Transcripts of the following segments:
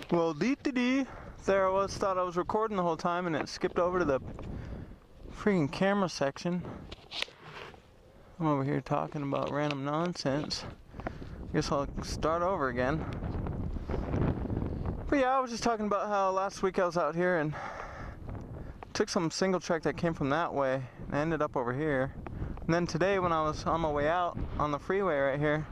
Well, dee-dee-dee. There I was, thought I was recording the whole time and it skipped over to the freaking camera section. I'm over here talking about random nonsense. Guess I'll start over again. But yeah, I was just talking about how last week I was out here and took some single track that came from that way and I ended up over here. And then today when I was on my way out on the freeway right here,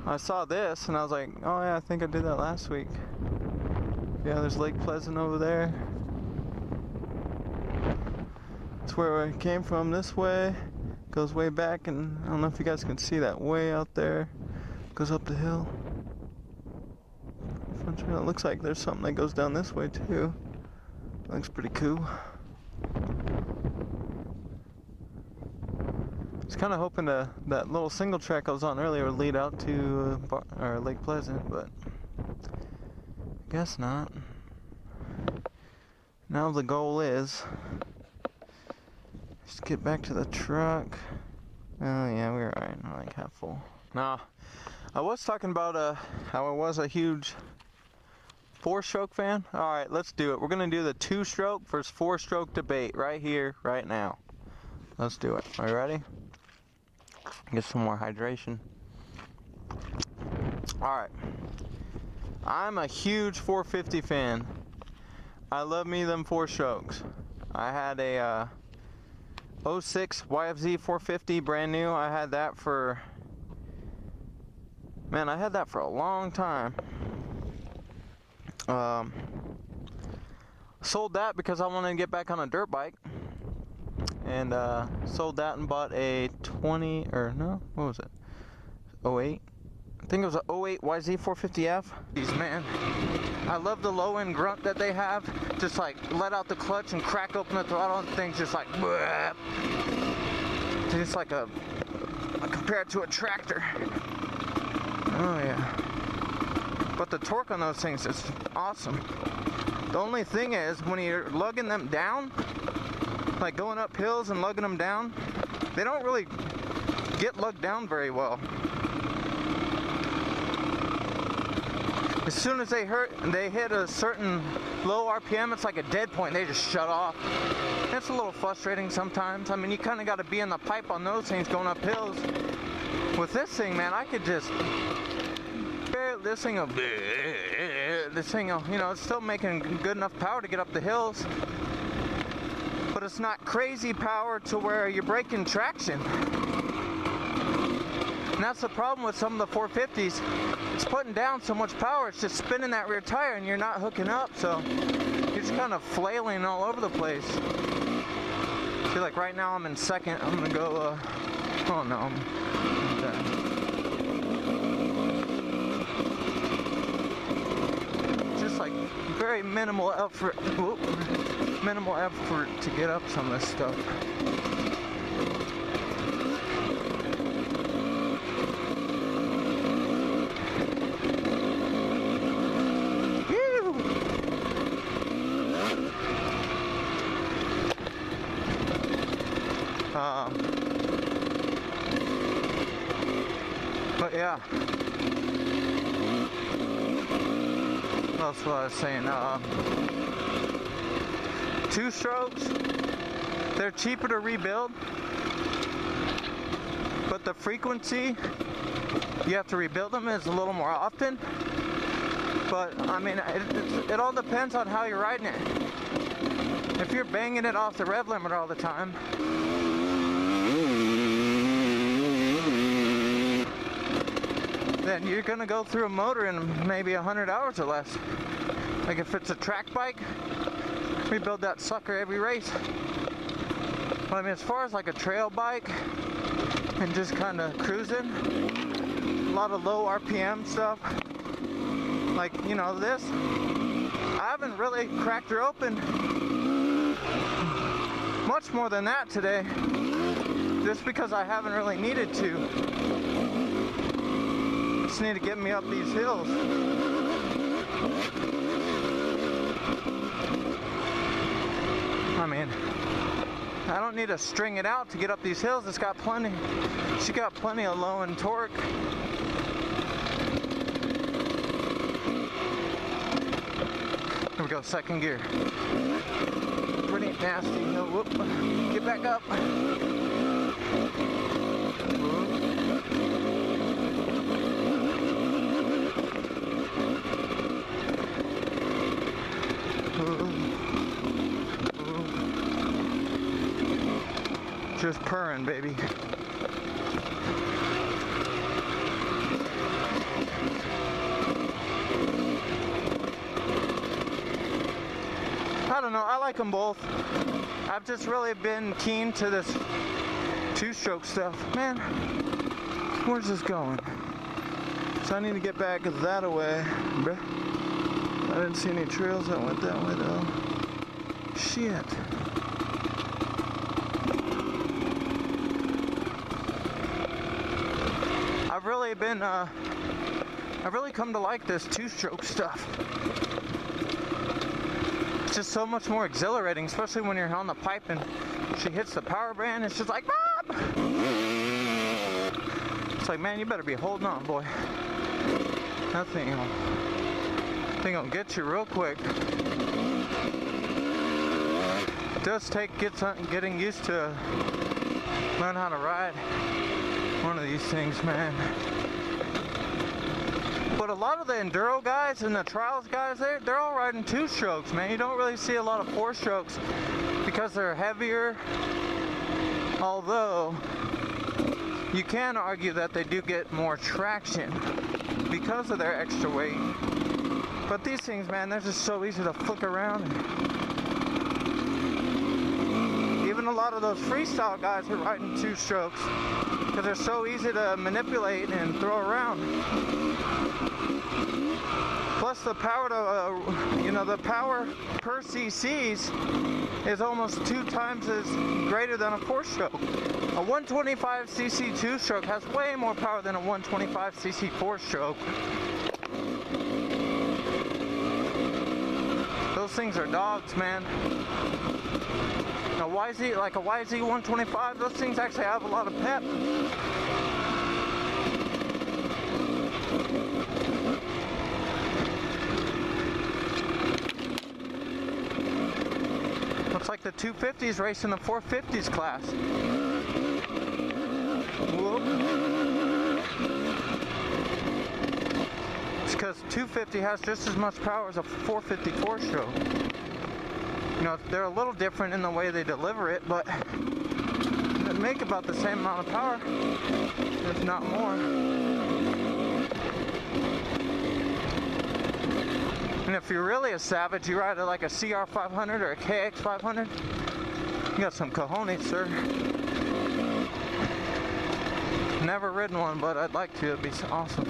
I saw this and I was like, oh yeah, I think I did that last week. Yeah, there's Lake Pleasant over there. That's where I came from this way. Goes way back, and I don't know if you guys can see that way out there. Goes up the hill. It looks like there's something that goes down this way too. Looks pretty cool. I was kind of hoping that little single track I was on earlier would lead out to Lake Pleasant, but guess not. Now the goal is just get back to the truck. Oh yeah, we're alright. I'm like half full. Now, I was talking about how I was a huge 4-stroke fan. Alright, let's do it. We're gonna do the 2-stroke versus 4-stroke debate right here, right now. Let's do it. Are you ready? Get some more hydration. Alright. I'm a huge 450 fan. I love me them 4-strokes. I had a 06 YFZ 450 brand new. I had that for, man, I had that for a long time. Sold that because I wanted to get back on a dirt bike. And sold that and bought a 20, or no, what was it? 08? I think it was an 08 YZ 450F. Jeez, man, I love the low end grunt that they have. Just like let out the clutch and crack open the throttle and things just like bleh. Just like I compare it to a tractor. Oh yeah. But the torque on those things is awesome. The only thing is when you're lugging them down, like going up hills and lugging them down, they don't really get lugged down very well. As soon as they hit a certain low RPM, it's like a dead point. They just shut off. It's a little frustrating sometimes. I mean, you kind of got to be in the pipe on those things going up hills. With this thing, man, I could just barely, this thing, you know, it's still making good enough power to get up the hills. But it's not crazy power to where you're breaking traction. And that's the problem with some of the 450s. It's putting down so much power, it's just spinning that rear tire and you're not hooking up, so you're just kind of flailing all over the place. See, like right now I'm in second. I'm gonna go, oh no, I'm just like very minimal effort, minimal effort to get up some of this stuff. But yeah, that's what I was saying. 2-strokes, they're cheaper to rebuild, but the frequency you have to rebuild them is a little more often. But I mean, it all depends on how you're riding it. If you're banging it off the rev limiter all the time, then you're gonna go through a motor in maybe 100 hours or less. Like if it's a track bike, rebuild that sucker every race. But I mean, as far as like a trail bike and just kind of cruising, a lot of low RPM stuff, like, you know, this, I haven't really cracked her open much more than that today, just because I haven't really needed to. Just need to get me up these hills. I mean, I don't need to string it out to get up these hills. It's got plenty. She got plenty of low end torque. Here we go, second gear. Pretty nasty. No, whoop. Get back up. Just purring, baby. I don't know, I like them both. I've just really been keen to this two-stroke stuff. Man, where's this going? So I need to get back that way. I didn't see any trails that went that way though. Shit. I've really come to like this two-stroke stuff. It's just so much more exhilarating, especially when you're on the pipe and she hits the power band. It's just like, Bob! It's like, man, you better be holding on, boy. That thing will get you real quick. It does take getting used to learn how to ride one of these things, man. But a lot of the enduro guys and the trials guys, they're all riding two strokes, man. You don't really see a lot of four strokes because they're heavier. Although you can argue that they do get more traction because of their extra weight. But these things, man, they're just so easy to flick around. Even a lot of those freestyle guys are riding two strokes because they're so easy to manipulate and throw around. Plus the power the power per cc's is almost 2 times as greater than a 4-stroke. A 125 cc 2-stroke has way more power than a 125 cc 4-stroke. Those things are dogs, man. A YZ, like a YZ 125, those things actually have a lot of pep. Looks like the 250s racing the 450s class. Whoop. It's because 250 has just as much power as a 450 4-stroke. You know, they're a little different in the way they deliver it, but they make about the same amount of power, if not more. And if you're really a savage, you ride like a CR500 or a KX500, you got some cojones, sir. Never ridden one, but I'd like to. It'd be awesome.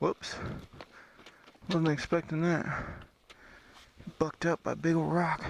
Whoops. Wasn't expecting that. Bucked up by a big old rock.